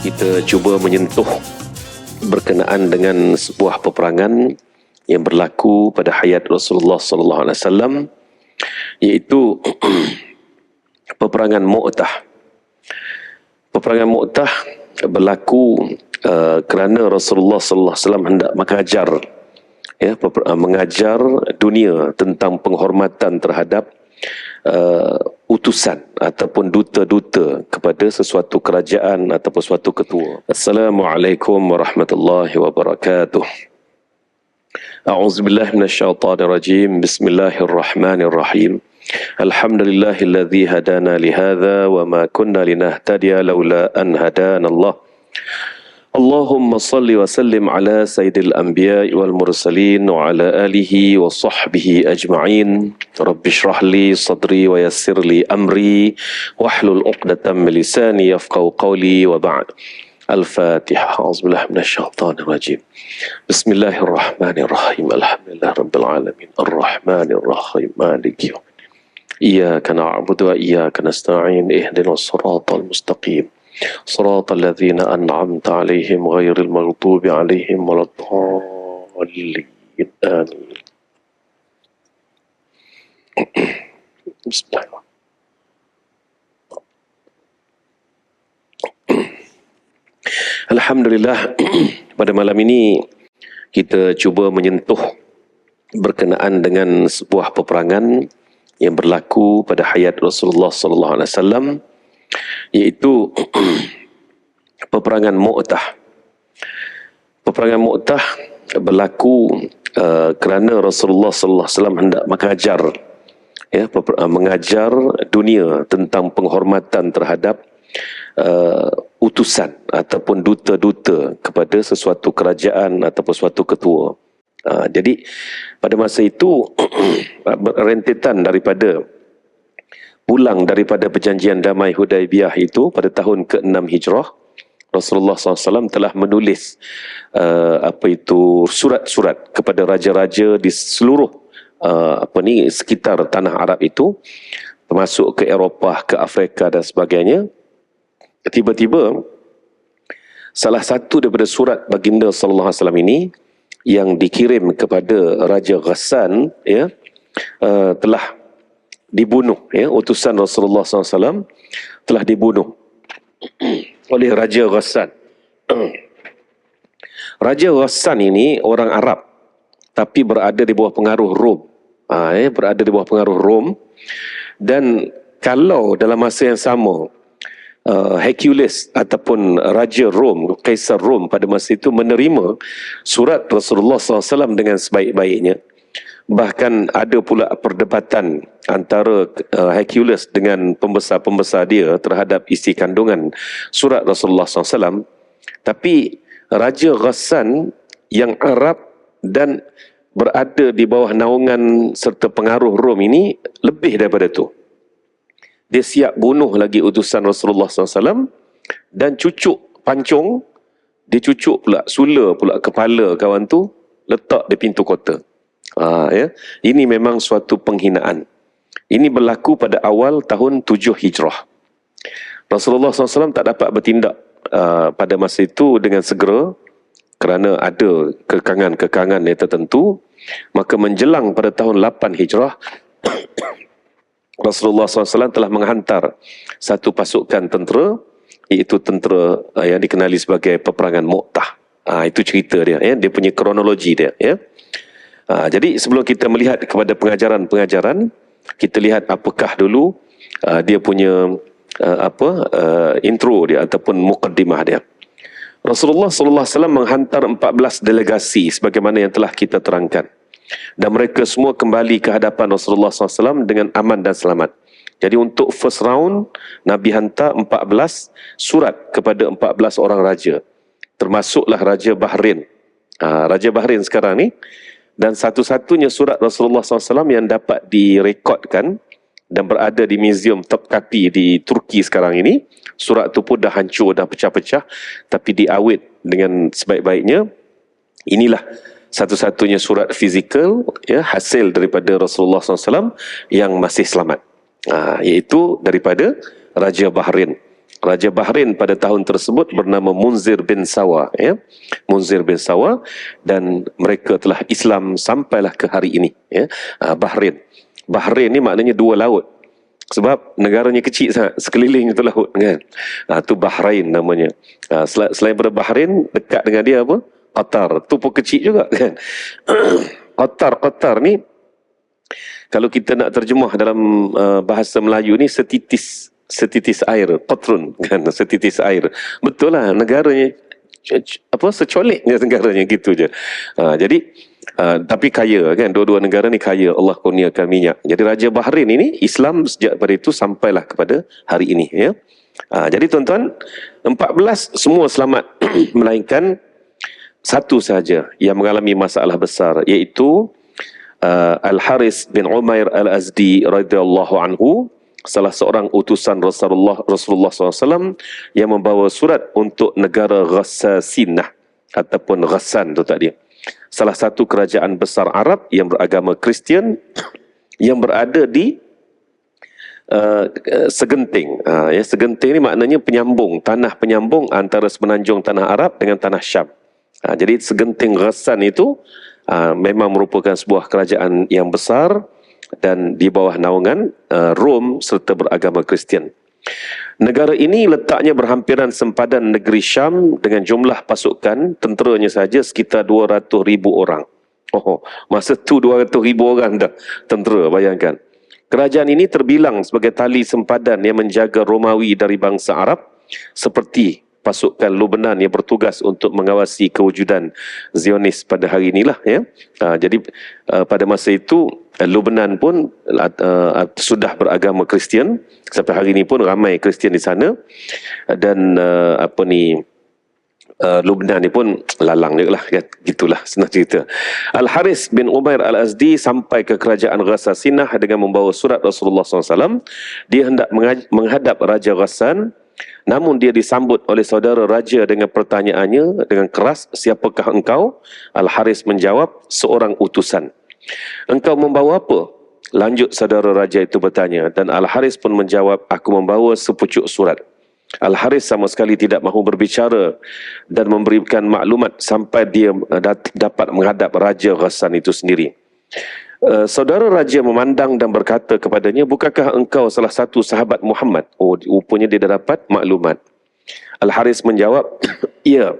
kita cuba menyentuh berkenaan dengan sebuah peperangan yang berlaku pada hayat Rasulullah sallallahu alaihi wasallam, iaitu peperangan Mu'tah. Peperangan Mu'tah berlaku kerana Rasulullah sallallahu alaihi wasallam hendak mengajar dunia tentang penghormatan terhadap utusan ataupun duta-duta kepada sesuatu kerajaan ataupun suatu ketua. Assalamualaikum warahmatullahi wabarakatuh. A'udzubillahi minasyaitonirrajim. Bismillahirrahmanirrahim. Alhamdulillahilladzi hadana lihadza wa ma kunna linahtadiya laula an hadanallah. Allahumma salli wa sallim ala sayyidil anbiya'i wal mursalin wa ala alihi wa sahbihi ajma'in. Rabbi shrah li sadri wa yassir li amri wahlul 'uqdatam min lisani yafqahu qawli wa ba'd. Al-Fatihah. A'udzubillahi minasyaitonir rajim. Bismillahirrahmanirrahim. Alhamdulillahirabbil alamin. Arrahmanir rahim. Maliki yaumiddin. Iyyaka na'budu wa iyyaka nasta'in. Ihdinas siratal mustaqim. صراط الذين أنعمت عليهم غير المغضوب عليهم ولا الضالين آمين. بسم الله. Alhamdulillah, pada malam ini kita cuba menyentuh berkenaan dengan sebuah peperangan yang berlaku pada hayat Rasulullah sallallahu alaihi wasallam, iaitu peperangan Mu'tah. Peperangan Mu'tah berlaku kerana Rasulullah sallallahu alaihi wasallam hendak mengajar dunia tentang penghormatan terhadap utusan ataupun duta-duta kepada sesuatu kerajaan ataupun suatu ketua. Jadi pada masa itu rentetan daripada pulang daripada perjanjian damai Hudaibiyah itu pada tahun ke-6 Hijrah, Rasulullah SAW telah menulis surat-surat kepada raja-raja di seluruh sekitar tanah Arab itu, termasuk ke Eropah, ke Afrika dan sebagainya. Tiba-tiba salah satu daripada surat baginda sallallahu alaihi wasallam ini yang dikirim kepada Raja Ghassan telah dibunuh, utusan Rasulullah SAW telah dibunuh oleh Raja Ghassan. Raja Ghassan ini orang Arab tapi berada di bawah pengaruh Rom. Berada di bawah pengaruh Rom. Dan kalau dalam masa yang sama Hercules ataupun Raja Rom, Kaisar Rom pada masa itu menerima surat Rasulullah SAW dengan sebaik-baiknya, bahkan ada pula perdebatan antara Hercules dengan pembesar-pembesar dia terhadap isi kandungan surat Rasulullah SAW. Tapi Raja Ghassan yang Arab dan berada di bawah naungan serta pengaruh Rom ini lebih daripada itu. Dia siap bunuh lagi utusan Rasulullah SAW dan cucuk pancung, dia cucuk pula, sula pula kepala kawan tu, letak di pintu kota. Ini memang suatu penghinaan. Ini berlaku pada awal tahun 7 Hijrah. Rasulullah SAW tak dapat bertindak pada masa itu dengan segera kerana ada kekangan-kekangan yang tertentu. Maka menjelang pada tahun 8 Hijrah, Rasulullah SAW telah menghantar satu pasukan tentera, iaitu tentera yang dikenali sebagai peperangan Mu'tah. Itu cerita dia, dia punya kronologi dia. Jadi sebelum kita melihat kepada pengajaran-pengajaran, kita lihat apakah dulu dia punya intro dia ataupun muqaddimah dia. Rasulullah SAW menghantar 14 delegasi sebagaimana yang telah kita terangkan. Dan mereka semua kembali ke hadapan Rasulullah SAW dengan aman dan selamat. Jadi untuk first round, Nabi hantar 14 surat kepada 14 orang raja. Termasuklah Raja Bahrain. Raja Bahrain sekarang ni. Dan satu-satunya surat Rasulullah SAW yang dapat direkodkan dan berada di Museum Topkapi di Turki sekarang ini. Surat tu pun dah hancur, dah pecah-pecah, tapi diawet dengan sebaik-baiknya. Inilah satu-satunya surat fizikal hasil daripada Rasulullah SAW yang masih selamat, iaitu daripada Raja Bahrain. Raja Bahrain pada tahun tersebut bernama Munzir bin Sawa, ya. Munzir bin Sawa, dan mereka telah Islam sampailah ke hari ini, ya. Bahrain. Bahrain ni maknanya dua laut. Sebab negaranya kecil sangat, sekeliling itu laut kan. Itu Bahrain namanya. Selain daripada Bahrain, dekat dengan dia apa? Qatar. Tu pun kecil juga kan. Qatar ni kalau kita nak terjemah dalam bahasa Melayu ni setitis air, qatrun kan, setitis air. Betul lah, negaranya secoleknya negaranya gitu je. Jadi tapi kaya kan, dua-dua negara ni kaya, Allah kurniakan minyak. Jadi Raja Bahrain ini Islam sejak pada itu sampailah kepada hari ini, ya. Jadi tuan-tuan, 14 semua selamat melainkan satu sahaja yang mengalami masalah besar, iaitu Al-Haris bin Umair Al-Azdi radhiyallahu anhu, salah seorang utusan Rasulullah SAW yang membawa surat untuk negara Ghassasinah ataupun Ghassan tu tadi. Salah satu kerajaan besar Arab yang beragama Kristian yang berada di Segenting. Segenting ni maknanya penyambung, tanah penyambung antara semenanjung tanah Arab dengan tanah Syam. Jadi Segenting Ghassan itu memang merupakan sebuah kerajaan yang besar dan di bawah naungan Rom serta beragama Kristian. Negara ini letaknya berhampiran sempadan negeri Syam dengan jumlah pasukan tenteranya saja sekitar 200,000 orang. Masa tu 200,000 orang dah tentera, bayangkan. Kerajaan ini terbilang sebagai tali sempadan yang menjaga Romawi dari bangsa Arab, seperti pasukan Lubnan yang bertugas untuk mengawasi kewujudan Zionis pada hari inilah, ya. Jadi pada masa itu Lubnan pun sudah beragama Kristian. Sampai hari ini pun ramai Kristian di sana. Dan Lubnan ni pun lalang juga lah, kan? Gitulah senang cerita. Al-Haris bin Umair Al-Azdi sampai ke kerajaan Ghassasinah dengan membawa surat Rasulullah SAW. Dia hendak menghadap Raja Ghassan, namun dia disambut oleh saudara raja dengan pertanyaannya dengan keras, "Siapakah engkau?" Al-Haris menjawab, "Seorang utusan." "Engkau membawa apa?" lanjut saudara raja itu bertanya, dan Al-Haris pun menjawab, "Aku membawa sepucuk surat." Al-Haris sama sekali tidak mahu berbicara dan memberikan maklumat sampai dia dapat menghadap Raja Ghassan itu sendiri. Saudara raja memandang dan berkata kepadanya, "Bukankah engkau salah satu sahabat Muhammad?" Rupanya dia dah dapat maklumat. Al-Haris menjawab, "Ya."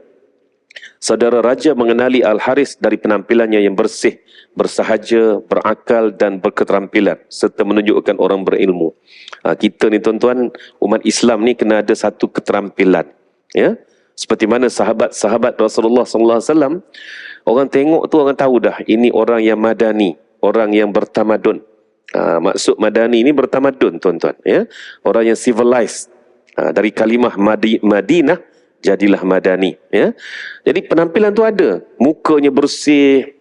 Saudara raja mengenali Al-Haris dari penampilannya yang bersih, bersahaja, berakal dan berketerampilan serta menunjukkan orang berilmu. Kita ni tuan-tuan, umat Islam ni kena ada satu keterampilan, ya. Seperti mana sahabat-sahabat Rasulullah SAW, orang tengok tu orang tahu dah ini orang yang madani, orang yang bertamadun. Maksud madani ni bertamadun, tuan-tuan, ya. Orang yang civilized. Dari kalimah Madinah jadilah madani, ya. Jadi penampilan tu ada, mukanya bersih,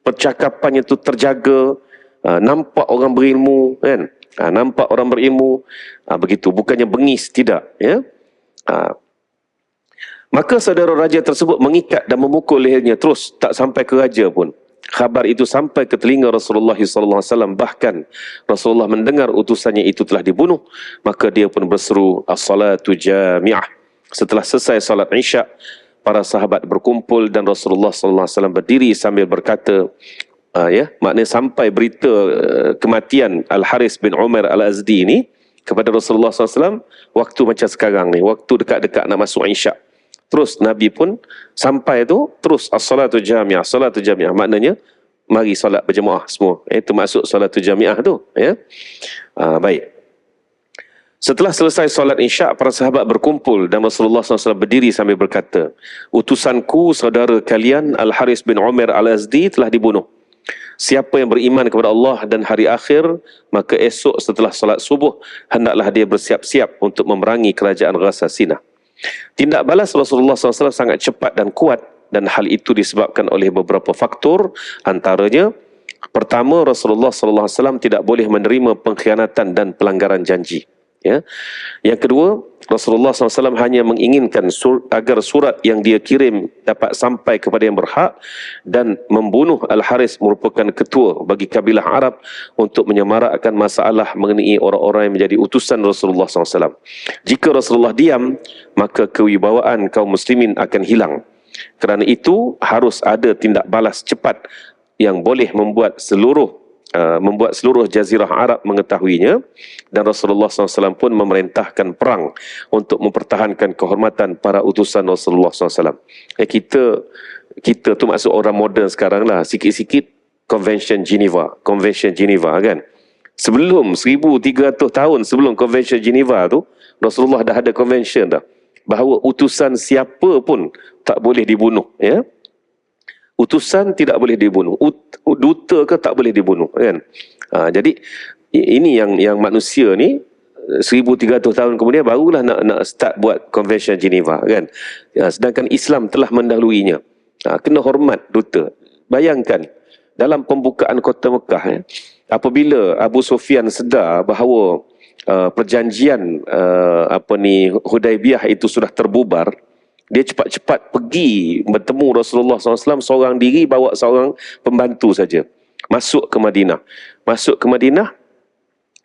percakapannya tu terjaga, nampak orang berilmu, kan? Nampak orang berilmu, begitu, bukannya bengis, tidak, ya. Maka saudara raja tersebut mengikat dan memukul lehernya terus, tak sampai ke raja pun. Khabar itu sampai ke telinga Rasulullah SAW. Bahkan Rasulullah mendengar utusannya itu telah dibunuh, maka dia pun berseru, "As-salatu jami'ah." Setelah selesai salat Isya', para sahabat berkumpul dan Rasulullah SAW berdiri sambil berkata, maknanya sampai berita kematian Al-Haris bin Umair Al-Azdi ini kepada Rasulullah SAW, waktu macam sekarang ni, waktu dekat-dekat nak masuk Isya'. Terus Nabi pun sampai tu, terus as-salatu jami'ah, salatu jami'ah, maknanya mari solat berjemaah semua. Itu maksud salatu jami'ah tu, ya. Baik. Setelah selesai solat Isya', para sahabat berkumpul dan Rasulullah SAW berdiri sambil berkata, "Utusanku, saudara kalian Al-Haris bin Umair Al-Azdi telah dibunuh. Siapa yang beriman kepada Allah dan hari akhir, maka esok setelah solat subuh, hendaklah dia bersiap-siap untuk memerangi kerajaan Ghassasinah." Tindak balas Rasulullah SAW sangat cepat dan kuat, dan hal itu disebabkan oleh beberapa faktor. Antaranya, pertama, Rasulullah SAW tidak boleh menerima pengkhianatan dan pelanggaran janji. Ya. Yang kedua, Rasulullah SAW hanya menginginkan agar surat yang dia kirim dapat sampai kepada yang berhak, dan membunuh Al-Haris merupakan ketua bagi kabilah Arab untuk menyemarakkan masalah mengenai orang-orang yang menjadi utusan Rasulullah SAW. Jika Rasulullah diam, maka kewibawaan kaum muslimin akan hilang. Kerana itu harus ada tindak balas cepat yang boleh membuat seluruh Jazirah Arab mengetahuinya, dan Rasulullah SAW pun memerintahkan perang untuk mempertahankan kehormatan para utusan Rasulullah SAW. Kita tu maksud orang moden sekarang lah, sikit-sikit Convention Geneva kan. Sebelum 1300 tahun sebelum Convention Geneva tu, Rasulullah dah ada convention dah, bahawa utusan siapa pun tak boleh dibunuh, ya. Utusan tidak boleh dibunuh, duta ke tak boleh dibunuh, kan. Jadi ini yang manusia ni 1300 tahun kemudian barulah nak start buat Convention Geneva, kan. Sedangkan Islam telah mendahuluinya. Kena hormat duta. Bayangkan dalam pembukaan kota Mekah, apabila Abu Sufyan sedar bahawa perjanjian Hudaibiyah itu sudah terbubar, dia cepat-cepat pergi bertemu Rasulullah SAW seorang diri, bawa seorang pembantu saja. Masuk ke Madinah.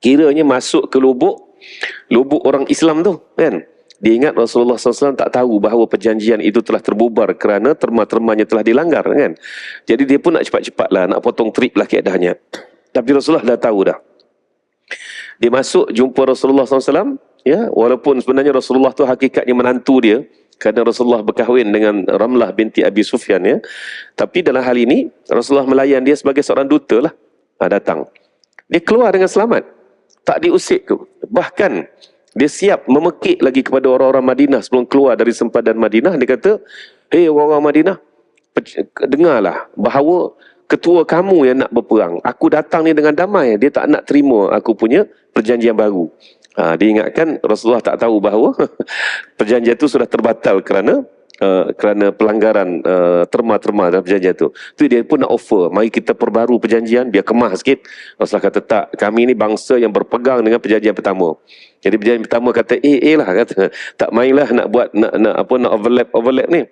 Kiranya masuk ke lubuk orang Islam tu, kan. Dia ingat Rasulullah SAW tak tahu bahawa perjanjian itu telah terbubar kerana terma-termanya telah dilanggar, kan. Jadi dia pun nak cepat-cepatlah, nak potong trip lah keadaannya. Tapi Rasulullah dah tahu dah. Dia masuk jumpa Rasulullah SAW, ya, walaupun sebenarnya Rasulullah tu hakikatnya menantu dia, kerana Rasulullah berkahwin dengan Ramlah binti Abi Sufyan, ya. Tapi dalam hal ini Rasulullah melayan dia sebagai seorang duta lah. Datang. Dia keluar dengan selamat. Tak diusik tu. Bahkan dia siap memekik lagi kepada orang-orang Madinah sebelum keluar dari sempadan Madinah. Dia kata, "Hei orang-orang Madinah, dengarlah bahawa ketua kamu yang nak berperang. Aku datang ni dengan damai. Dia tak nak terima aku punya perjanjian baru." Diingatkan Rasulullah tak tahu bahawa perjanjian itu sudah terbatal kerana pelanggaran terma-terma dalam perjanjian itu. Tu dia pun nak offer, mari kita perbaru perjanjian biar kemah sikit. Rasulullah kata, tak, kami ni bangsa yang berpegang dengan perjanjian pertama. Jadi perjanjian pertama kata lah, kata tak mainlah nak buat nak overlap ni.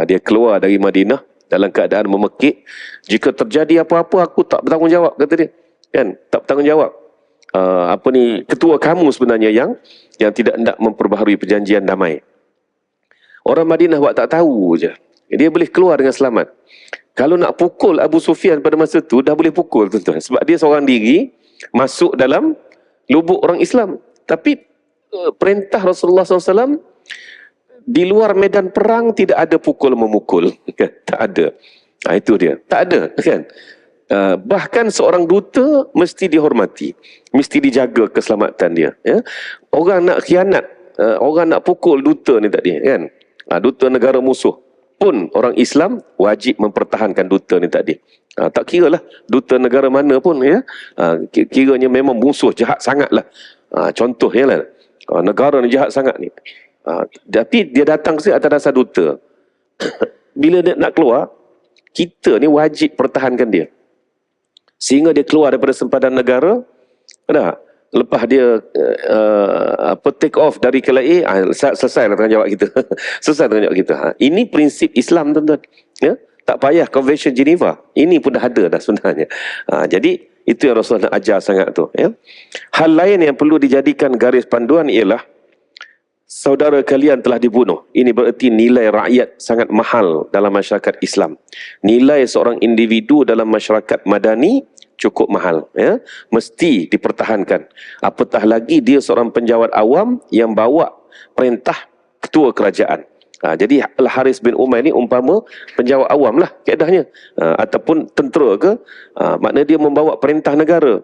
Dia keluar dari Madinah dalam keadaan memekik, jika terjadi apa-apa aku tak bertanggungjawab, kata dia, kan, tak bertanggungjawab. Ketua kamu sebenarnya yang tidak hendak memperbaharui perjanjian damai. Orang Madinah buat tak tahu je. Dia boleh keluar dengan selamat. Kalau nak pukul Abu Sufyan pada masa tu, dah boleh pukul, tuan-tuan. Sebab dia seorang diri masuk dalam lubuk orang Islam. Tapi perintah Rasulullah SAW, di luar medan perang tidak ada pukul-memukul. Tak ada. Itu dia. Tak ada, kan? Bahkan seorang duta mesti dihormati, mesti dijaga keselamatan dia, ya. Orang nak khianat, orang nak pukul duta ni tadi, kan, duta negara musuh pun orang Islam wajib mempertahankan duta ni tadi. Tak kira lah duta negara mana pun, ya. Kiranya memang musuh jahat sangat lah, contohnya lah, negara ni jahat sangat ni, tapi dia datang ke atas dasar duta. Bila dia nak keluar, kita ni wajib pertahankan dia sehingga dia keluar daripada sempadan negara. Lepas dia take off dari KLIA, selesai lah tanggungjawab kita. Selesai tanggungjawab kita. Ini prinsip Islam, tuan-tuan, ya. Tak payah Convention Geneva, ini pun dah ada dah sebenarnya. Jadi itu yang Rasulullah nak ajar sangat tu, ya. Hal lain yang perlu dijadikan garis panduan ialah saudara kalian telah dibunuh. Ini bererti nilai rakyat sangat mahal dalam masyarakat Islam. Nilai seorang individu dalam masyarakat madani cukup mahal, ya. Mesti dipertahankan. Apatah lagi dia seorang penjawat awam yang bawa perintah ketua kerajaan. Jadi Al-Haris bin Umair ni umpama penjawat awam lah keadahnya, ataupun tentera ke, makna dia membawa perintah negara.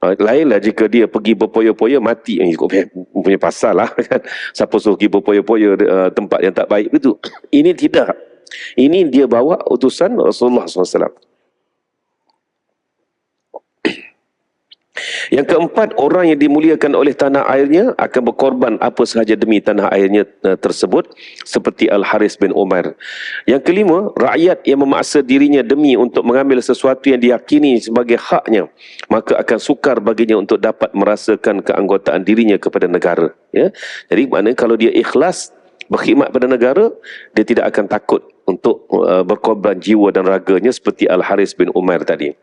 Lainlah jika dia pergi berpoya-poya mati, ikut punya pasal lah, kan. Siapa suruh pergi berpoya-poya tempat yang tak baik begitu. Ini tidak. Ini dia bawa utusan Rasulullah SAW. Yang keempat, orang yang dimuliakan oleh tanah airnya akan berkorban apa sahaja demi tanah airnya tersebut, seperti Al-Haris bin Umar. Yang kelima, rakyat yang memaksa dirinya demi untuk mengambil sesuatu yang diyakini sebagai haknya, maka akan sukar baginya untuk dapat merasakan keanggotaan dirinya kepada negara. Ya? Jadi maknanya kalau dia ikhlas berkhidmat pada negara, dia tidak akan takut untuk berkorban jiwa dan raganya seperti Al-Haris bin Umar tadi.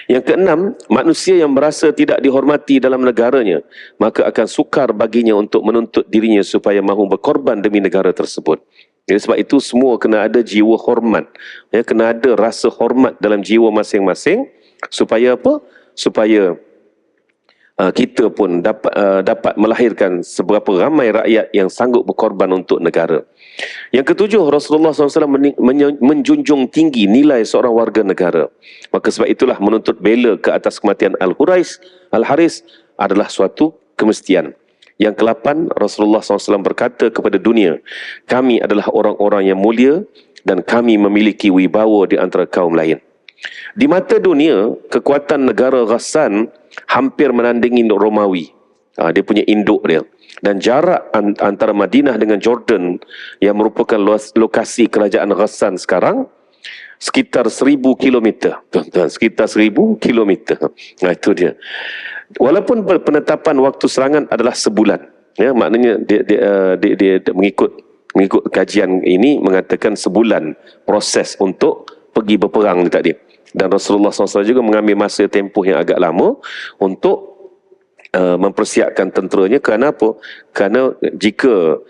Yang keenam, manusia yang merasa tidak dihormati dalam negaranya, maka akan sukar baginya untuk menuntut dirinya supaya mahu berkorban demi negara tersebut. Jadi sebab itu semua kena ada jiwa hormat. Ya, kena ada rasa hormat dalam jiwa masing-masing, supaya apa? Supaya kita pun dapat melahirkan seberapa ramai rakyat yang sanggup berkorban untuk negara. Yang ketujuh, Rasulullah SAW menjunjung tinggi nilai seorang warga negara. Maka sebab itulah menuntut bela ke atas kematian Al-Haris adalah suatu kemestian. Yang ke-8, Rasulullah SAW berkata kepada dunia, kami adalah orang-orang yang mulia dan kami memiliki wibawa di antara kaum lain. Di mata dunia, kekuatan negara Ghassan hampir menandingi Romawi. Dia punya induk dia. Dan jarak antara Madinah dengan Jordan yang merupakan lokasi kerajaan Ghassan sekarang sekitar 1000 kilometer. Tuan-tuan, sekitar 1000 kilometer. Nah, itu dia. Walaupun penetapan waktu serangan adalah sebulan. Ya, maknanya dia mengikut kajian ini mengatakan sebulan proses untuk pergi berperang ni tadi. Dan Rasulullah SAW juga mengambil masa tempoh yang agak lama untuk mempersiapkan tenteranya. Kerana apa? Kerana jika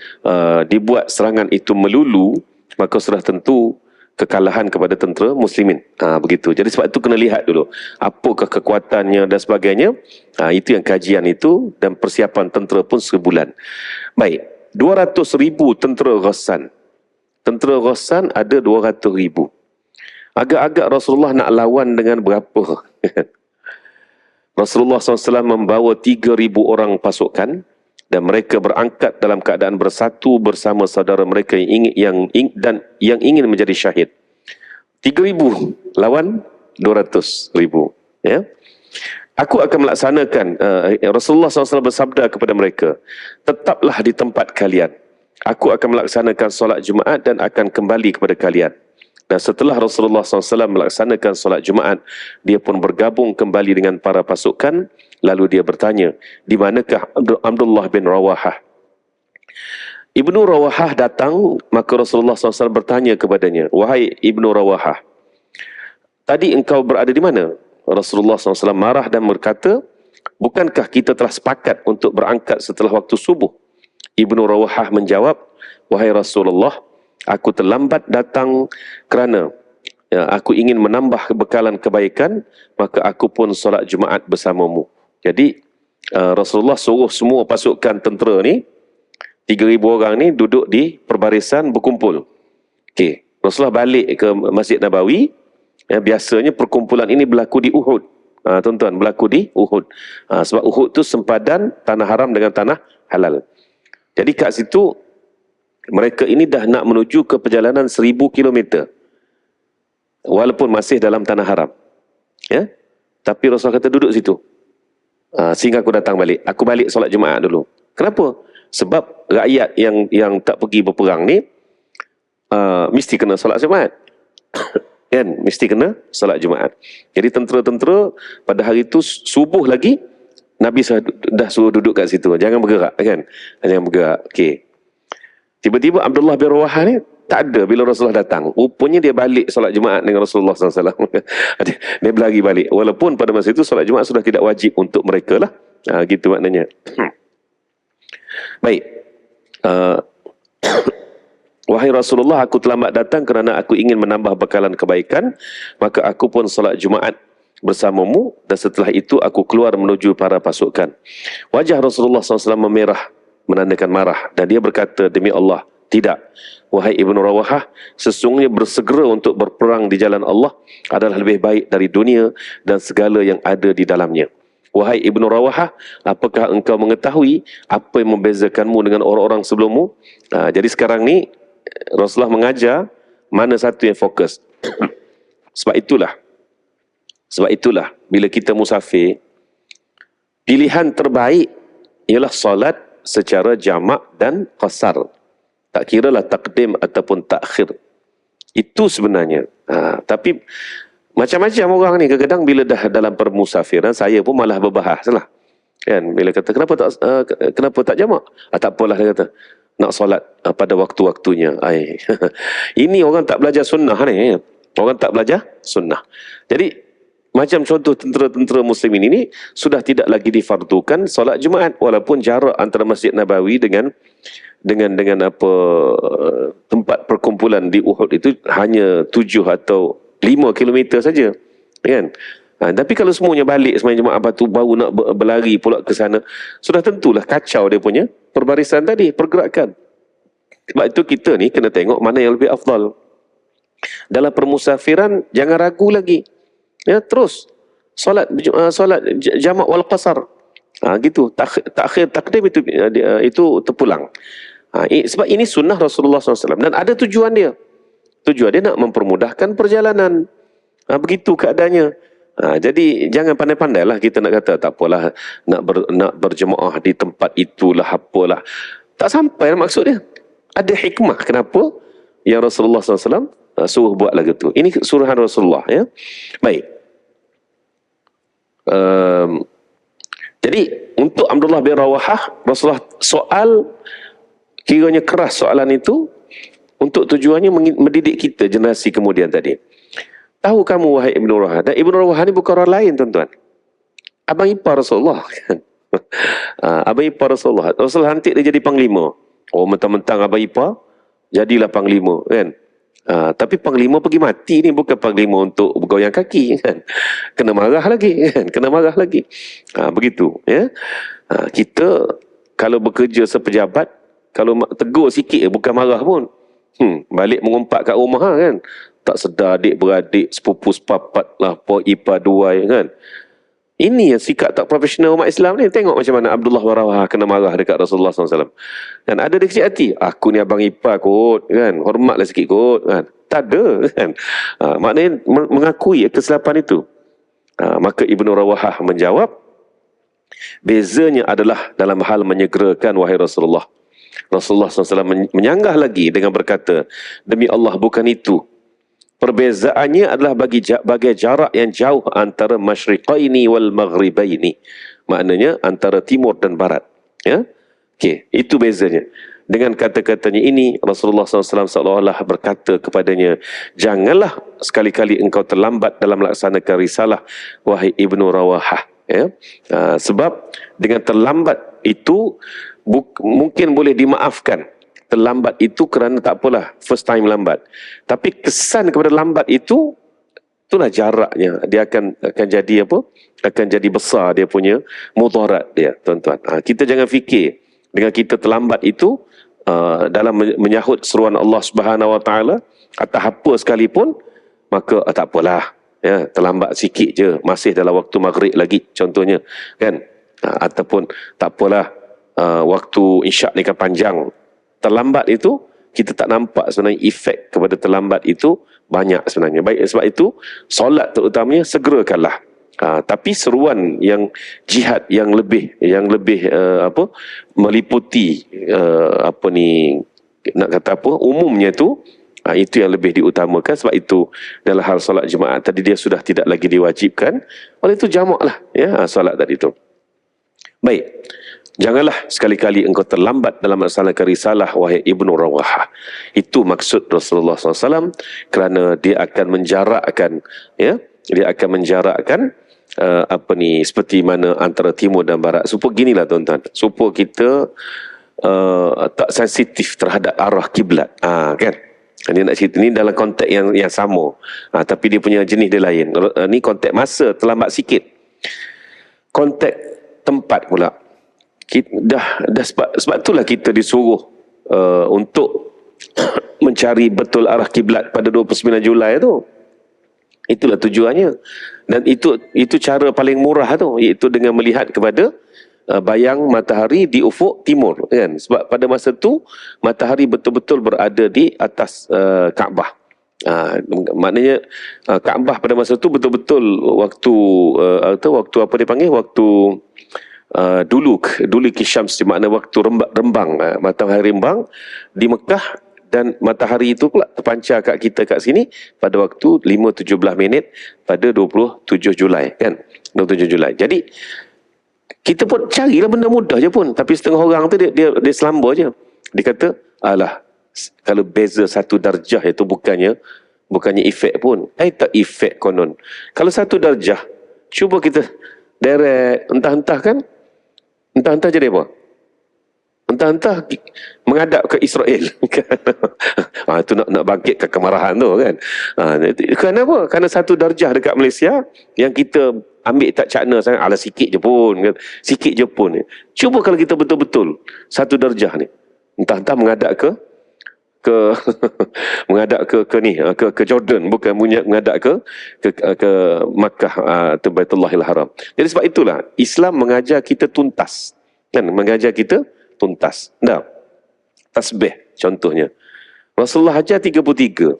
dibuat serangan itu melulu, maka sudah tentu kekalahan kepada tentera muslimin. Begitu. Jadi sebab itu kena lihat dulu apakah kekuatannya dan sebagainya. Itu yang kajian itu, dan persiapan tentera pun sebulan. Baik, 200,000 tentera Ghassan. Tentera Ghassan ada 200,000. Agak-agak Rasulullah nak lawan dengan berapa? Rasulullah SAW membawa 3,000 orang pasukan dan mereka berangkat dalam keadaan bersatu bersama saudara mereka yang ingin menjadi syahid. 3,000 lawan 200,000. Ya? Aku akan melaksanakan, Rasulullah SAW bersabda kepada mereka, tetaplah di tempat kalian. Aku akan melaksanakan solat Jumaat dan akan kembali kepada kalian. Dan setelah Rasulullah SAW melaksanakan solat Jumaat, dia pun bergabung kembali dengan para pasukan. Lalu dia bertanya, di manakah Abdullah bin Rawahah? Ibnu Rawahah datang, maka Rasulullah SAW bertanya kepadanya, wahai Ibnu Rawahah, tadi engkau berada di mana? Rasulullah SAW marah dan berkata, bukankah kita telah sepakat untuk berangkat setelah waktu subuh? Ibnu Rawahah menjawab, wahai Rasulullah, aku terlambat datang kerana aku ingin menambah bekalan kebaikan, maka aku pun solat Jumaat bersamamu. Jadi Rasulullah suruh semua pasukan tentera ni, 3,000 orang ni duduk di perbarisan berkumpul. Okey, Rasulullah balik ke Masjid Nabawi. Biasanya perkumpulan ini berlaku di Uhud. Tuan-tuan, berlaku di Uhud. Sebab Uhud tu sempadan tanah haram dengan tanah halal. Jadi kat situ mereka ini dah nak menuju ke perjalanan 1000 km. Walaupun masih dalam tanah haram. Ya? Tapi Rasulullah kata duduk situ. Sehingga aku datang balik. Aku balik solat Jumaat dulu. Kenapa? Sebab rakyat yang tak pergi berperang ni mesti kena solat Jumaat. Kan? Mesti kena solat Jumaat. Jadi tentera-tentera pada hari itu subuh lagi Nabi dah suruh duduk kat situ. Jangan bergerak, kan? Jangan bergerak. Okey. Tiba-tiba Abdullah bin Rawahah ni tak ada bila Rasulullah datang. Rupanya dia balik solat Jumaat dengan Rasulullah SAW. Dia berlari balik. Walaupun pada masa itu solat Jumaat sudah tidak wajib untuk mereka lah. Gitu maknanya. Baik. Wahai Rasulullah, aku terlambat datang kerana aku ingin menambah bekalan kebaikan. Maka aku pun solat Jumaat bersamamu. Dan setelah itu aku keluar menuju para pasukan. Wajah Rasulullah SAW memerah, menandakan marah. Dan dia berkata, demi Allah, tidak. Wahai Ibnu Rawahah, sesungguhnya bersegera untuk berperang di jalan Allah adalah lebih baik dari dunia dan segala yang ada di dalamnya. Wahai Ibnu Rawahah, apakah engkau mengetahui apa yang membezakanmu dengan orang-orang sebelummu? Jadi sekarang ni Rasulullah mengajar mana satu yang fokus. Sebab itulah bila kita musafir, pilihan terbaik ialah solat secara jamak dan qasar. Tak kira lah takdim ataupun takhir. Itu sebenarnya. Tapi macam-macam orang ni kadang-kadang bila dah dalam permusafiran, saya pun malah berbahas lah. Kan? Bila kata, kenapa tak jamak? Tak apalah, dia kata. Nak solat pada waktu-waktunya. Ini orang tak belajar sunnah ni. Orang tak belajar sunnah. Jadi, macam contoh tentera-tentera muslimin ini sudah tidak lagi difardukan solat Jumaat, walaupun jarak antara Masjid Nabawi dengan tempat perkumpulan di Uhud itu hanya 7 atau 5 kilometer saja, kan? Tapi kalau semuanya balik semayang Jumaat, lepas tu baru nak berlari pula ke sana, sudah tentulah kacau dia punya perbarisan tadi, pergerakan. Sebab itu kita ni kena tengok mana yang lebih afdal. Dalam permusafiran jangan ragu lagi. Ya, terus solat jamak wal qasar. Gitu. Takhir takdim itu terpulang. Sebab ini sunnah Rasulullah SAW dan ada tujuan dia. Tujuan dia nak mempermudahkan perjalanan. Begitu keadaannya. Jadi jangan pandai-pandai lah kita nak kata tak apalah nak berjemaah di tempat itulah apalah. Tak sampai maksud dia. Ada hikmah kenapa yang Rasulullah SAW suruh buat lagu tu. Ini suruhan Rasulullah, ya. Baik. Jadi untuk Abdullah bin Rawahah, Rasulullah soal kiranya keras soalan itu untuk tujuannya mendidik kita generasi kemudian tadi. Tahu kamu wahai Ibnu Rawahah, dan Ibnu Rawahah ni bukan orang lain tuan-tuan. Abang ipar Rasulullah. Abang ipar Rasulullah. Rasulullah hantik dia jadi panglima. Oh, mentang-mentang abang ipar jadilah panglima, kan? Tapi panglima pergi mati ni bukan panglima untuk bergoyang kaki, kan? Kena marah lagi, kan? Kena marah lagi. Begitu, ya. Kita kalau bekerja sepejabat, kalau tegur sikit bukan marah pun. Balik mengumpat kat rumah, kan? Tak sedar adik-beradik, sepupu sepapat lah, po ipa duai, kan? Ini yang sikap tak profesional umat Islam ni. Tengok macam mana Abdullah bin Rawahah kena marah dekat Rasulullah SAW. Dan ada dia kecil hati. Aku ni abang ipar kot, kan? Hormatlah sikit kot, kan? Tak ada, kan? Maknanya mengakui kesilapan itu. Maka Ibnu Rawahah menjawab, bezanya adalah dalam hal menyegerakan wahai Rasulullah. Rasulullah SAW menyanggah lagi dengan berkata, demi Allah bukan itu. Perbezaannya adalah bagai jarak yang jauh antara masyriqaini wal maghribaini. Maknanya antara timur dan barat. Ya? Okey, itu bezanya. Dengan kata-katanya ini, Rasulullah SAW seolah-olah berkata kepadanya, janganlah sekali-kali engkau terlambat dalam melaksanakan risalah, wahai Ibnu Rawahah. Ya? Sebab dengan terlambat itu mungkin boleh dimaafkan. Terlambat itu kerana tak apalah, first time lambat. Tapi kesan kepada lambat itu, itulah jaraknya. Dia akan jadi apa? Akan jadi besar dia punya mudarat dia, tuan-tuan. Kita jangan fikir dengan kita terlambat itu dalam menyahut seruan Allah Subhanahu Wa Taala atau apa sekalipun, maka tak apalah, ya, terlambat sikit je, masih dalam waktu maghrib lagi contohnya, kan? Ataupun tak apalah, waktu isyak ni kan panjang. Terlambat itu, kita tak nampak sebenarnya efek kepada terlambat itu banyak sebenarnya. Baik, sebab itu, solat terutamanya segerakanlah. Tapi seruan yang jihad yang lebih meliputi nak kata apa, umumnya itu yang lebih diutamakan. Sebab itu dalam hal solat jemaah tadi dia sudah tidak lagi diwajibkan. Oleh itu jamaklah, ya, solat tadi itu. Baik. Janganlah sekali-kali engkau terlambat dalam melaksanakan risalah, wahai Ibnu Rawahah. Itu maksud Rasulullah SAW, kerana dia akan menjarakkan, ya, dia akan menjarakkan seperti mana antara timur dan barat. Supaya ginilah tuan-tuan, supaya kita tak sensitif terhadap arah kiblat, kan? Ini nak cerita ni dalam konteks yang sama, tapi dia punya jenis dia lain. Ni konteks masa terlambat sikit. Konteks tempat pula. Sebab itulah kita disuruh untuk mencari betul arah kiblat pada 29 Julai tu. Itulah tujuannya. Dan itu cara paling murah tu, iaitu dengan melihat kepada bayang matahari di ufuk timur, kan? Sebab pada masa tu matahari betul-betul berada di atas Kaabah. Maknanya Kaabah pada masa tu betul-betul waktu apa dia panggil, waktu dulu Syams, di makna waktu rembang, matahari rembang di Mekah, dan matahari itu pula terpancar kat kita kat sini pada waktu 5.17 minit pada 27 Julai kan, 27 Julai. Jadi kita pun carilah benda mudah je pun, tapi setengah orang tu dia selamba je. Dia kata, alah, kalau beza 1 darjah itu bukannya efek pun. Tak efek konon. Kalau 1 darjah, cuba kita direct, entah-entah kan, entah-entah jadi apa? Entah-entah menghadap ke Israel. Itu nak bangkitkan kemarahan tu kan. Kenapa? Kerana 1 darjah dekat Malaysia yang kita ambil tak cakna sangat, ala sikit je pun kan? Sikit je pun. Cuba kalau kita betul-betul 1 darjah ni, entah-entah menghadap ke menghadap ke Jordan, bukan menghadap ke Makkah atau Baitullahil Haram. Jadi sebab itulah Islam mengajar kita tuntas kan, mengajar kita tuntas. Nah, tasbih contohnya Rasulullah ajar 33.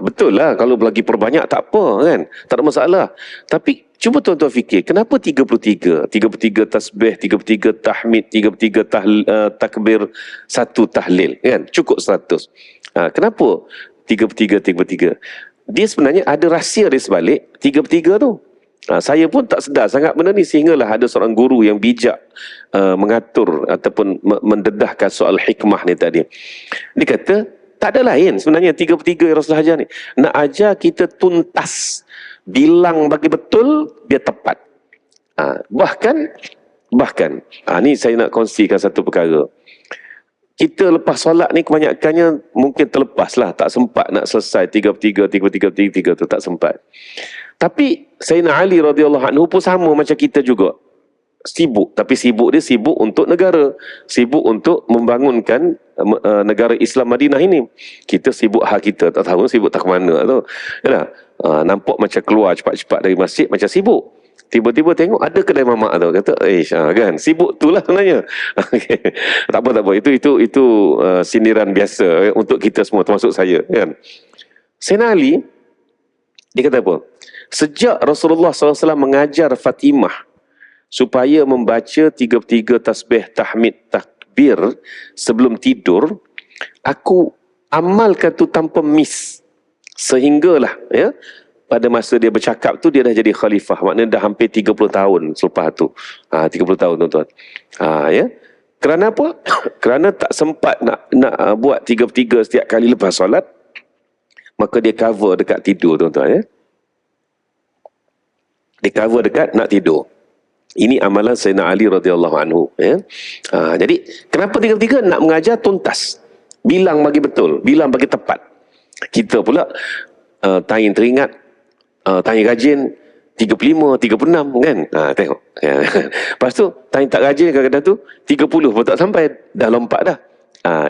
Betul lah, kalau lagi perbanyak tak apa kan, tak ada masalah. Tapi cuba tuan-tuan fikir, kenapa 33? 33 tasbih, 33 tahmid, 33 takbir, 1 tahlil kan, cukup 100. Kenapa 33? Dia sebenarnya ada rahsia di sebalik 33 tu. Saya pun tak sedar sangat benda ni, sehinggalah ada seorang guru yang bijak mengatur ataupun mendedahkan soal hikmah ni tadi. Dia kata tak ada lain sebenarnya 33 yang Rasulullah ajar ni, nak ajar kita tuntas, bilang bagi betul, dia tepat. Bahkan ni saya nak kongsikan satu perkara. Kita lepas solat ni kebanyakannya mungkin terlepas lah, tak sempat nak selesai 33 tu, tak sempat. Tapi Sayyidina Ali radhiyallahu anhu pun sama macam kita juga. Sibuk, tapi sibuk dia sibuk untuk negara, sibuk untuk membangunkan negara Islam Madinah ini. Kita sibuk hal kita, tak tahu sibuk tak ke mana tu. Yalah, nampak macam keluar cepat-cepat dari masjid macam sibuk. Tiba-tiba tengok ada kedai mamak tu, kata kan sibuk tu lah sebenarnya. Okay. Tak apa, itu sindiran biasa untuk kita semua, termasuk saya kan. Sayyidina Ali dia kata apa? Sejak Rasulullah SAW mengajar Fatimah supaya membaca 33 tasbih, tahmid, takbir sebelum tidur, aku amalkan tu tanpa miss. Sehinggalah ya, pada masa dia bercakap tu dia dah jadi khalifah. Maknanya dah hampir 30 tahun selepas tu. 30 tahun tuan-tuan. Ya. Kerana apa? Kerana tak sempat nak buat 33 setiap kali lepas solat, maka dia cover dekat tidur tuan-tuan ya. Dia cover dekat nak tidur. Ini amalan Sayyidina Ali radhiyallahu anhu ya. Jadi kenapa 33? Nak mengajar tuntas, bilang bagi betul, bilang bagi tepat. Kita pula tayin teringat, tayin rajin 35, 36 kan. Tengok ya. Lepas tu tayin tak rajin kadang-kadang tu 30 pun tak sampai, dah lompat dah.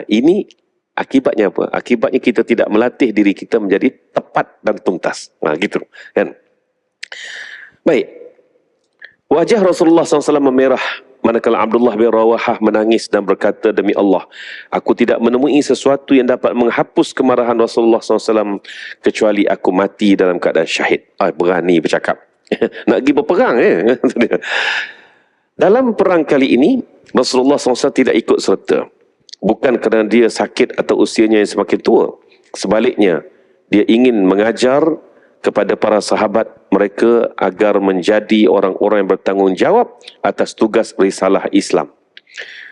Ini akibatnya apa? Akibatnya kita tidak melatih diri kita menjadi tepat dan tuntas. Gitu kan. Baik. Wajah Rasulullah SAW memerah manakala Abdullah bin Rawahah menangis dan berkata, demi Allah, aku tidak menemui sesuatu yang dapat menghapus kemarahan Rasulullah SAW kecuali aku mati dalam keadaan syahid. Berani bercakap. Nak pergi berperang Dalam perang kali ini, Rasulullah SAW tidak ikut serta. Bukan kerana dia sakit atau usianya yang semakin tua. Sebaliknya, dia ingin mengajar kepada para sahabat mereka agar menjadi orang-orang yang bertanggungjawab atas tugas risalah Islam.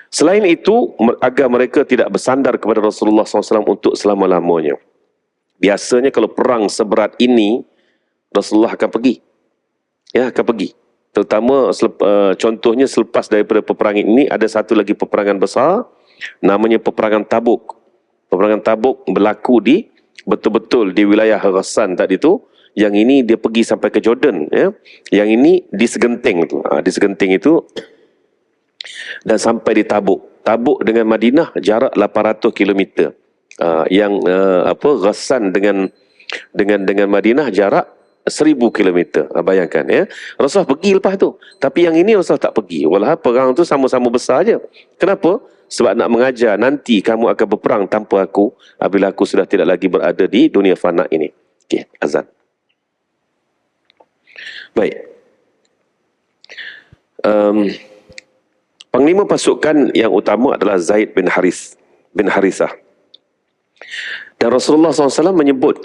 Selain itu, agar mereka tidak bersandar kepada Rasulullah SAW untuk selama-lamanya. Biasanya kalau perang seberat ini, Rasulullah akan pergi. Ya, akan pergi. Terutama contohnya selepas daripada peperangan ini, ada satu lagi peperangan besar, namanya Peperangan Tabuk. Peperangan Tabuk berlaku betul-betul di wilayah Ghassan tadi tu. Yang ini dia pergi sampai ke Jordan ya. Yang ini di Segenting tu. Di Segenting itu dan sampai di Tabuk. Tabuk dengan Madinah jarak 800 km. Ghassan dengan Madinah jarak 1000 km. Bayangkan ya. Rasulullah pergi lepas tu. Tapi yang ini Rasulullah tak pergi. Walau perang tu sama-sama besar aja. Kenapa? Sebab nak mengajar nanti kamu akan berperang tanpa aku apabila aku sudah tidak lagi berada di dunia fana ini. Okey, azan. Baik. Panglima pasukan yang utama adalah Zaid bin Harithah. Dan Rasulullah SAW menyebut,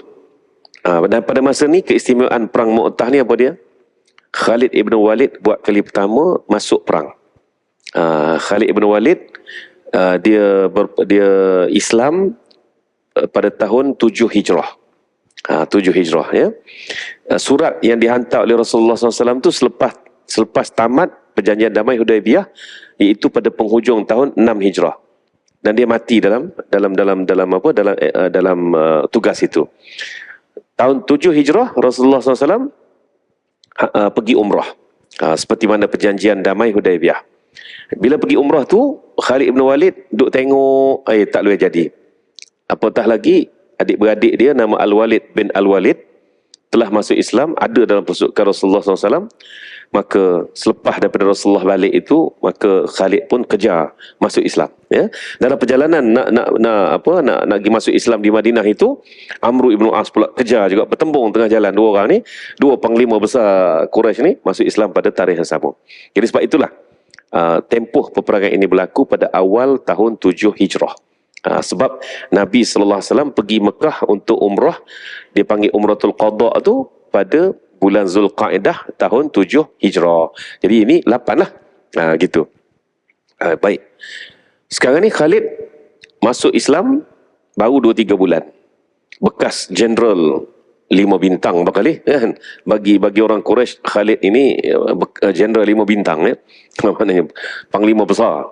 dan pada masa ni keistimewaan perang Mu'tah ni apa dia? Khalid ibn Walid buat kali pertama masuk perang. Khalid ibn Walid dia Islam pada tahun 7 Hijrah. 7 Hijrah ya. Surat yang dihantar oleh Rasulullah SAW tu selepas tamat perjanjian damai Hudaibiyah, iaitu pada penghujung tahun 6 Hijrah. Dan dia mati dalam tugas itu. Tahun 7 Hijrah Rasulullah SAW pergi umrah. Seperti mana perjanjian damai Hudaibiyah. Bila pergi umrah tu, Khalid ibn Walid duk tengok, tak boleh jadi. Apatah lagi, adik-beradik dia nama Al-Walid bin Al-Walid telah masuk Islam, ada dalam pasukan Rasulullah SAW. Maka selepas daripada Rasulullah balik itu, maka Khalid pun kejar masuk Islam. Ya? Dalam perjalanan nak pergi masuk Islam di Madinah itu, Amru ibn As pula kejar juga, bertembung tengah jalan dua orang ni, dua panglima besar Quraisy ni masuk Islam pada tarikh yang sama. Jadi sebab itulah tempoh peperangan ini berlaku pada awal tahun 7 Hijrah. Sebab Nabi SAW pergi Mekah untuk umrah, dia panggil Umratul Qadha tu pada bulan Zulqaidah tahun 7 Hijrah. Jadi ini 8 lah. Gitu. Baik. Sekarang ni Khalid masuk Islam baru 2-3 bulan. Bekas Jeneral 5 bintang bakali kan. Bagi orang Quraisy, Khalid ini Jeneral 5 bintang ya. Maknanya panglima besar.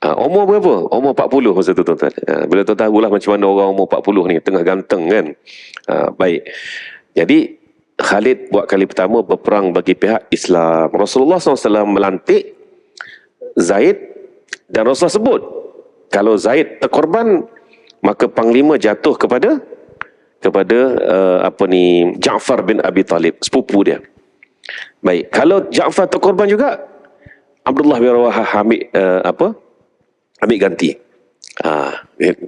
Umur berapa? Umur 40 masa tu tuan-tuan. Bila tuan tahulah macam mana orang umur 40 ni, tengah ganteng kan. Baik. Jadi Khalid buat kali pertama berperang bagi pihak Islam. Rasulullah SAW melantik Zaid, dan Rasulullah sebut kalau Zaid terkorban, maka panglima jatuh kepada Ja'far bin Abi Talib, sepupu dia. Baik, kalau Ja'far terkorban juga, Abdullah bin Rawaha ambil ganti.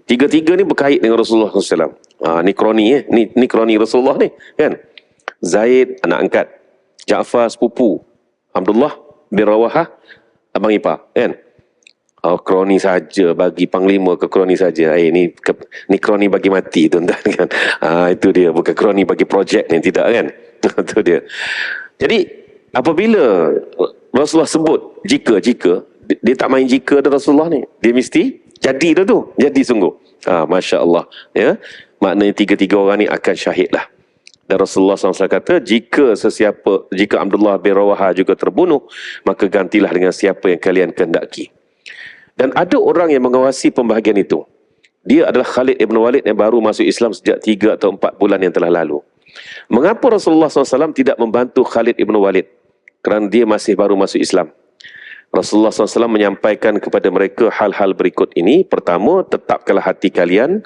Tiga-tiga ni berkait dengan Rasulullah SAW. Ni kroni ni kroni Rasulullah ni kan. Zaid anak angkat, Ja'far sepupu, Abdullah bin Rawaha abang ipar kan. Kroni saja, bagi panglima ke kroni saja. Ni kroni bagi mati tuan-tuan kan. Itu dia, bukan kroni bagi projek ni, tidak kan. Itu dia. Jadi apabila Rasulullah sebut jika dia tak main jika ada Rasulullah ni, dia mesti jadi dah tu, jadi sungguh. Masya Allah ya. Maknanya tiga-tiga orang ni akan syahid lah. Dan Rasulullah SAW kata, jika Abdullah bin Rawaha juga terbunuh, maka gantilah dengan siapa yang kalian kehendaki. Dan ada orang yang mengawasi pembahagian itu. Dia adalah Khalid ibn Walid yang baru masuk Islam sejak 3 atau 4 bulan yang telah lalu. Mengapa Rasulullah SAW tidak membantu Khalid ibn Walid? Kerana dia masih baru masuk Islam. Rasulullah SAW menyampaikan kepada mereka hal-hal berikut ini. Pertama, tetapkanlah hati kalian.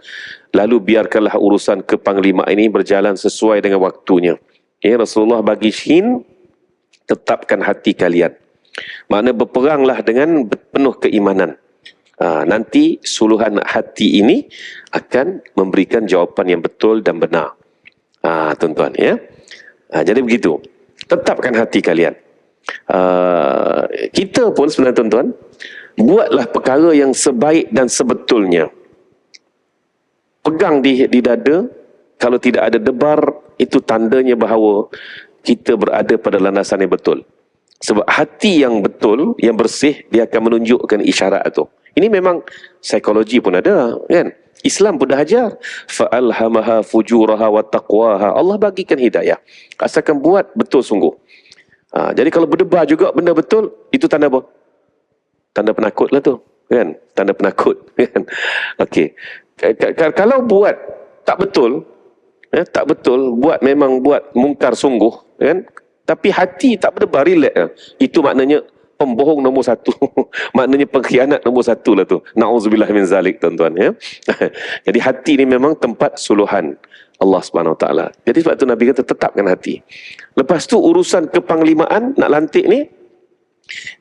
Lalu biarkanlah urusan kepanglimaan ini berjalan sesuai dengan waktunya. Rasulullah bagi shin, tetapkan hati kalian. Maknanya berperanglah dengan penuh keimanan. Nanti suluhan hati ini akan memberikan jawapan yang betul dan benar. Tuan-tuan ya. Jadi begitu. Tetapkan hati kalian. Kita pun sebenarnya tuan-tuan, buatlah perkara yang sebaik dan sebetulnya. Pegang di dada. Kalau tidak ada debar, itu tandanya bahawa kita berada pada landasan yang betul. Sebab hati yang betul, yang bersih, dia akan menunjukkan isyarat itu. Ini memang psikologi pun ada kan. Islam pun dah ajar. Fa'alhamaha fujuraha wa taqwaha. Allah bagikan hidayah. Asalkan buat betul sungguh. Jadi kalau berdebar juga benda betul, itu tanda apa? Tanda penakut lah tu kan. Tanda penakut kan. Okey. Kalau buat tak betul, memang buat mungkar sungguh kan, tapi hati tak berdebar, relax, itu maknanya pembohong nombor 1. Maknanya pengkhianat nombor 1 lah tu. Na'udzubillah min zalik tuan-tuan ya. Jadi hati ni memang tempat suluhan Allah Subhanahu Wa Taala. Jadi sebab tu Nabi kata tetapkan hati. Lepas tu urusan kepanglimaan nak lantik ni,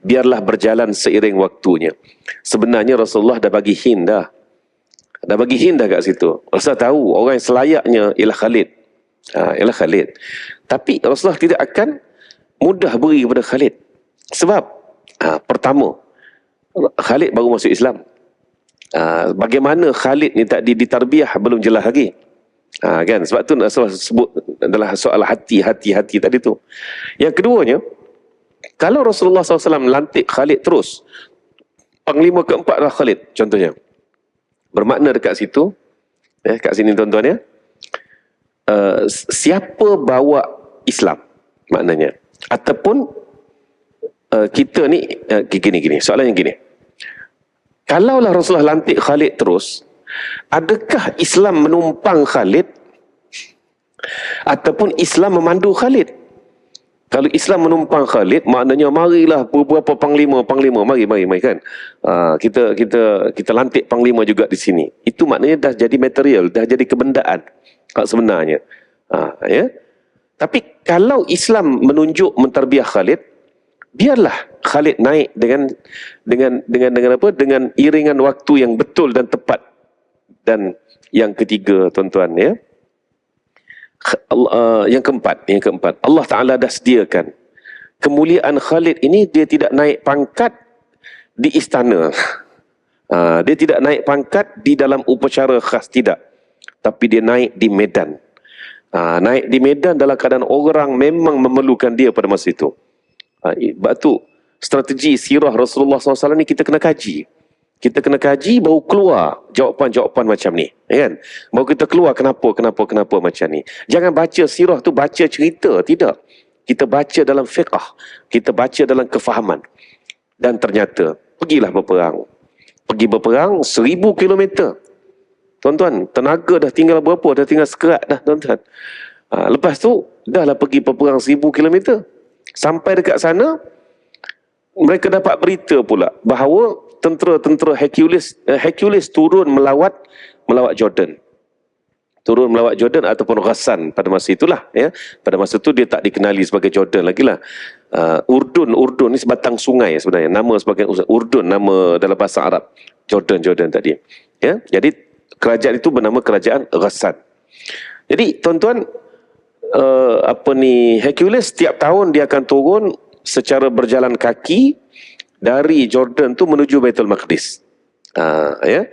biarlah berjalan seiring waktunya. Sebenarnya Rasulullah dah bagi hint dah. Dah bagi hint dah kat situ. Rasulullah tahu orang yang selayaknya ialah Khalid. Ialah Khalid. Tapi Rasulullah tidak akan mudah beri kepada Khalid. Sebab pertama, Khalid baru masuk Islam. Bagaimana Khalid ni tak ditarbiah belum jelas lagi. Kan, sebab tu Rasulullah sebut adalah soal hati tadi tu. Yang keduanya, kalau Rasulullah SAW lantik Khalid terus, panglima keempat adalah Khalid contohnya, bermakna dekat situ, kat sini tuan-tuan ya, siapa bawa Islam maknanya, ataupun kita ni gini, soalannya gini, kalaulah Rasulullah lantik Khalid terus, adakah Islam menumpang Khalid ataupun Islam memandu Khalid? Kalau Islam menumpang Khalid, maknanya marilah beberapa panglima, mari kan. Kita lantik panglima juga di sini. Itu maknanya dah jadi material, dah jadi kebendaan sebenarnya. Ya. Tapi kalau Islam menunjuk mentarbiah Khalid, biarlah Khalid naik dengan apa? Dengan iringan waktu yang betul dan tepat. Dan yang ketiga, tuan-tuan ya, yang keempat, Allah Ta'ala dah sediakan kemuliaan Khalid ini. Dia tidak naik pangkat di istana, dia tidak naik pangkat di dalam upacara khas, tidak, tapi dia naik di medan. Naik di medan dalam keadaan orang memang memerlukan dia pada masa itu. Sebab tu strategi sirah Rasulullah SAW ni kita kena kaji. Kita kena kaji baru keluar jawapan-jawapan macam ni, kan? Baru kita keluar kenapa macam ni. Jangan baca sirah tu baca cerita, tidak. Kita baca dalam fiqh, kita baca dalam kefahaman. Dan ternyata pergilah berperang. Pergi berperang 1000 kilometer. Tuan-tuan, tenaga dah tinggal berapa? Dah tinggal sekerat dah, tuan-tuan. Lepas tu dah lah pergi berperang 1000 kilometer. Sampai dekat sana, mereka dapat berita pula bahawa tentera-tentera Hercules turun melawat Jordan. Turun melawat Jordan ataupun Ghassan pada masa itulah ya. Pada masa itu dia tak dikenali sebagai Jordan lagi lah. Urdun ni sebatang sungai sebenarnya. Nama sebagai Urdun, nama dalam bahasa Arab. Jordan tadi. Ya. Jadi kerajaan itu bernama Kerajaan Ghassan. Jadi tuan-tuan, Hercules setiap tahun dia akan turun secara berjalan kaki dari Jordan tu menuju Baitul Maqdis. Ya.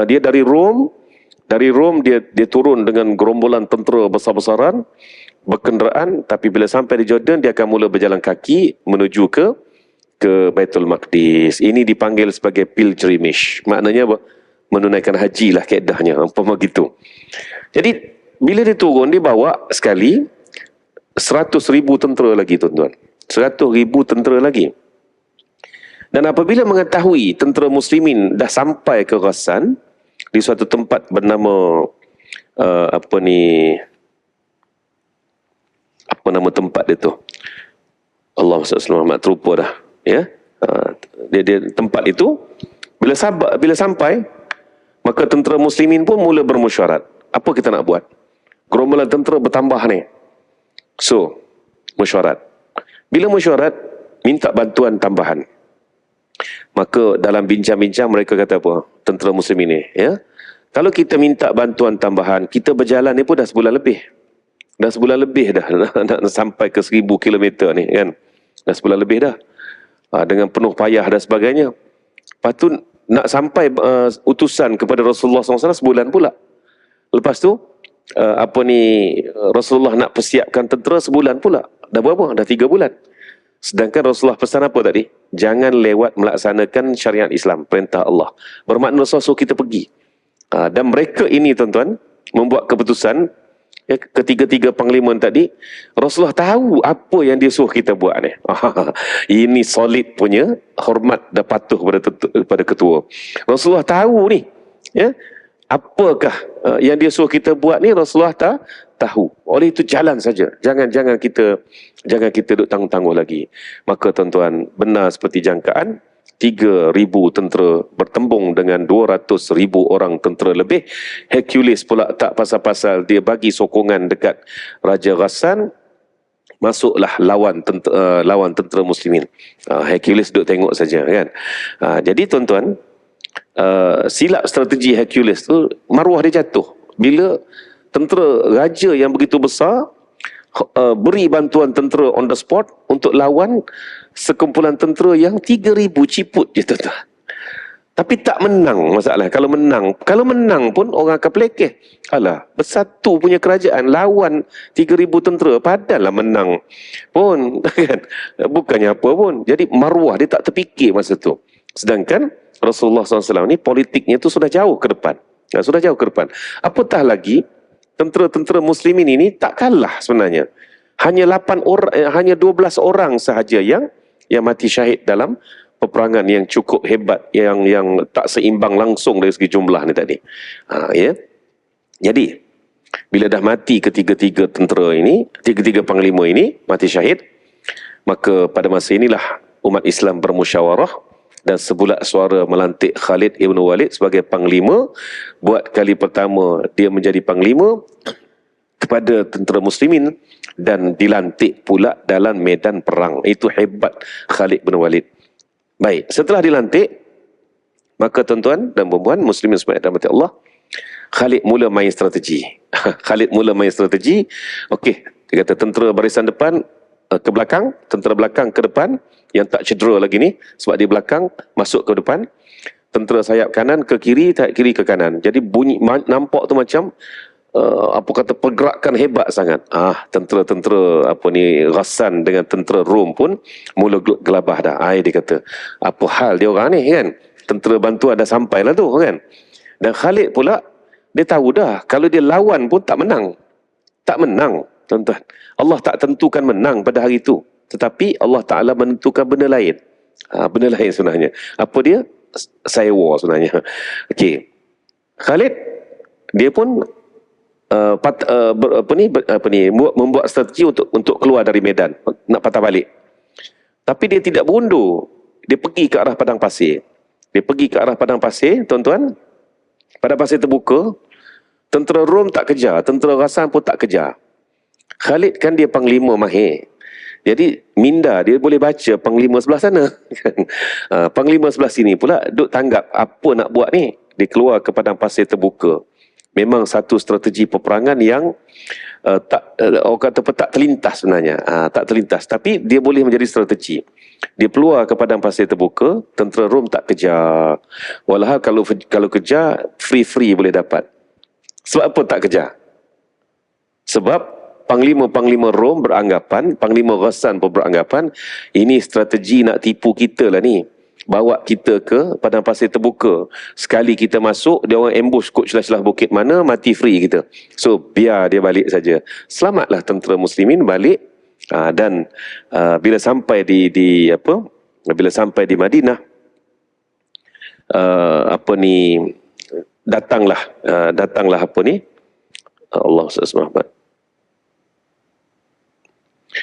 Dia dari Rom dia turun dengan gerombolan tentera besar-besaran berkenderaan, tapi bila sampai di Jordan dia akan mula berjalan kaki menuju ke Baitul Maqdis. Ini dipanggil sebagai pilgrimage. Maknanya apa? Menunaikan haji lah kaedahnya, umpama gitu. Jadi bila dia turun, dia bawa sekali 100,000 tentera lagi, tuan-tuan. 100,000 tentera lagi. Dan apabila mengetahui tentera muslimin dah sampai ke Ghassan di suatu tempat bernama apa nama tempat dia tu? Allah SWT terlupa dah, ya. Dia tempat itu bila sampai, maka tentera muslimin pun mula bermesyuarat. Apa kita nak buat? Gerombolan tentera bertambah ni. So, mesyuarat. Bila mesyuarat, minta bantuan tambahan. Maka dalam bincang-bincang mereka kata apa? Tentera muslim ini, ya. Kalau kita minta bantuan tambahan, kita berjalan ni pun dah sebulan lebih. Dah sebulan lebih dah nak sampai ke 1000 kilometer ni, kan. Dah sebulan lebih dah. Dengan penuh payah dan sebagainya. Lepas tu nak sampai utusan kepada Rasulullah SAW sebulan pula. Lepas tu Rasulullah nak persiapkan tentera sebulan pula. Dah berapa? Dah 3 bulan. Sedangkan Rasulullah pesan apa tadi? Jangan lewat melaksanakan syariat Islam, perintah Allah. Bermakna Rasulullah suruh kita pergi. Dan mereka ini, tuan-tuan, membuat keputusan, ya, ketiga-tiga panglima tadi, Rasulullah tahu apa yang dia suruh kita buat ni. Ini solid punya hormat dan patuh kepada ketua. Rasulullah tahu ni, ya, apakah yang dia suruh kita buat ni, Rasulullah tahu. Oleh itu jalan saja. Jangan kita duduk tangguh-tangguh lagi. Maka tuan-tuan, benar seperti jangkaan, 3,000 tentera bertembung dengan 200,000 orang tentera lebih. Hercules pula tak pasal-pasal, dia bagi sokongan dekat Raja Ghassan. Masuklah lawan tentera muslimin. Hercules duduk tengok saja, kan. Jadi tuan-tuan, silap strategi Hercules tu, maruah dia jatuh bila tentera raja yang begitu besar beri bantuan tentera on the spot untuk lawan sekumpulan tentera yang 3,000 ciput je tuan-tuan. Tapi tak menang masalah. Kalau menang pun orang akan pelekeh. Alah, bersatu punya kerajaan lawan 3,000 tentera, padalah menang pun kan. Bukannya apa pun. Jadi maruah dia tak terfikir masa tu. Sedangkan Rasulullah SAW ni politiknya tu sudah jauh ke depan. Sudah jauh ke depan. Apatah lagi tentera-tentera muslimin ini tak kalah sebenarnya. Hanya 12 orang sahaja yang mati syahid dalam peperangan yang cukup hebat, yang tak seimbang langsung dari segi jumlah ni tadi. Ya. Jadi bila dah mati ketiga-tiga tentera ini, tiga-tiga panglima ini mati syahid, maka pada masa inilah umat Islam bermusyawarah dan sebulat suara melantik Khalid ibn Walid sebagai panglima. Buat kali pertama dia menjadi panglima kepada tentera muslimin dan dilantik pula dalam medan perang. Itu hebat Khalid bin Walid. Baik, setelah dilantik, maka tuan-tuan dan puan-puan muslimin sebaik rahmat Allah, Khalid mula main strategi. Khalid mula main strategi. Okey, dia kata tentera barisan depan ke belakang, tentera belakang ke depan, yang tak cedera lagi ni, sebab di belakang masuk ke depan. Tentera sayap kanan ke kiri, sayap kiri ke kanan. Jadi bunyi nampak tu macam pergerakan hebat sangat. Tentera-tentera Ghassan dengan tentera Rom pun mula gelabah dah. Dia kata, apa hal dia orang ni kan? Tentera bantuan dah sampai lah tu kan. Dan Khalid pula, dia tahu dah kalau dia lawan pun tak menang. Tak menang, tuan-tuan. Allah tak tentukan menang pada hari itu, tetapi Allah Ta'ala menentukan benda lain. Benda lain sebenarnya. Apa dia? Sewa sebenarnya. Okey. Khalid, dia pun membuat strategi untuk keluar dari medan, nak patah balik. Tapi dia tidak berundur. Dia pergi ke arah padang pasir. Tuan-tuan. Padang pasir terbuka. Tentera Rom tak kejar, tentera Ghassan pun tak kejar. Khalid kan dia panglima mahir. Jadi minda dia boleh baca panglima sebelah sana. Panglima sebelah sini pula duk tanggap apa nak buat ni. Dia keluar ke padang pasir terbuka. Memang satu strategi peperangan yang orang kata tak terlintas sebenarnya. Tak terlintas. Tapi dia boleh menjadi strategi. Dia keluar ke padang pasir terbuka, tentera Rom tak kejar. Walhal kalau kejar, free boleh dapat. Sebab apa tak kejar? Sebab panglima-panglima Rom beranggapan, panglima Ghassan pun beranggapan, ini strategi nak tipu kita lah ni. Bawa kita ke padang pasir terbuka. Sekali kita masuk, dia orang ambush kot celah-celah bukit mana, mati free kita. So, biar dia balik saja. Selamatlah tentera muslimin balik. Dan bila sampai bila sampai di Madinah, datanglah Allah SWT.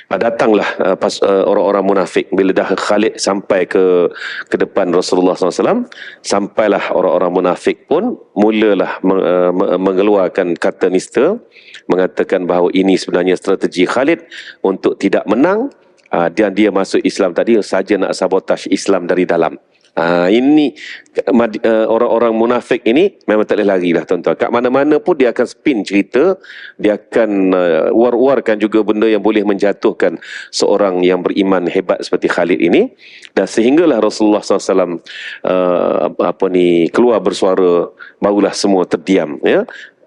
Datanglah orang-orang munafik. Bila dah Khalid sampai ke depan Rasulullah SAW, sampailah orang-orang munafik pun mulalah mengeluarkan kata nista, mengatakan bahawa ini sebenarnya strategi Khalid untuk tidak menang, dan dia masuk Islam tadi saja nak sabotaj Islam dari dalam. Ini orang-orang munafik ini memang tak boleh lari lah tuan-tuan. Kat mana-mana pun dia akan spin cerita, dia akan war-warkan juga benda yang boleh menjatuhkan seorang yang beriman hebat seperti Khalid ini. Dan sehinggalah Rasulullah SAW keluar bersuara, barulah semua terdiam ya.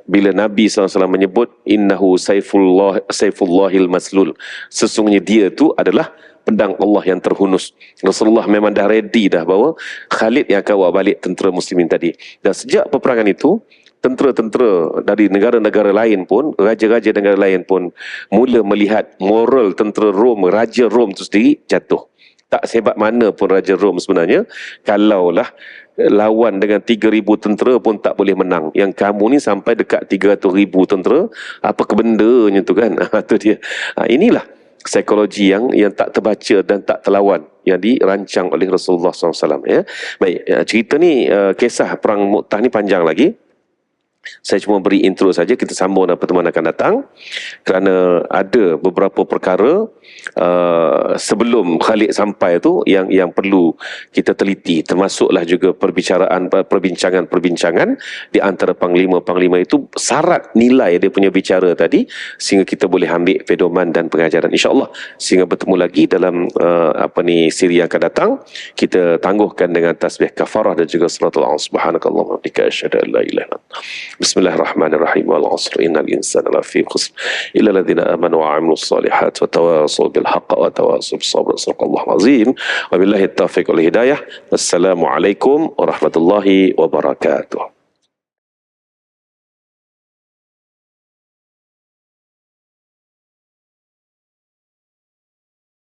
Bila Nabi SAW menyebut innahu saifullahil maslul, sesungguhnya dia tu adalah pedang Allah yang terhunus. Rasulullah memang dah ready dah bahawa Khalid yang akan bawa balik tentera muslimin tadi. Dan sejak peperangan itu, tentera-tentera dari negara-negara lain pun, raja-raja negara lain pun mula melihat moral tentera Rom, Raja Rom itu sendiri jatuh. Tak sehebat mana pun Raja Rom sebenarnya, kalaulah lawan dengan 3,000 tentera pun tak boleh menang. Yang kamu ni sampai dekat 300,000 tentera, apa kebendanya tu kan? Itu dia. Inilah psikologi yang tak terbaca dan tak terlawan yang dirancang oleh Rasulullah SAW. Ya. Baik, cerita ni, kisah perang Mu'tah ni panjang lagi. Saya cuma beri intro saja, kita sambung dalam pertemuan akan datang, kerana ada beberapa perkara sebelum Khalid sampai tu yang perlu kita teliti, termasuklah juga perbincangan di antara panglima-panglima itu, syarat nilai dia punya bicara tadi, sehingga kita boleh ambil pedoman dan pengajaran, insya-Allah. Sehingga bertemu lagi dalam siri yang akan datang, kita tangguhkan dengan tasbih kafarah dan juga salatul subhanakallahumma wa bihamdika asyhadu an la ilaha illa anta. Bismillahirrahmanirrahim. Wal 'asr innal insana lafi khusr illa alladziina aamanu wa 'amilus shalihat wa tawassaw bil haqq wa tawassaw bis sabr. Shadaqallahul azim. Wabillahi taufiq wal hidayah. Wassalamu alaikum warahmatullahi wabarakatuh.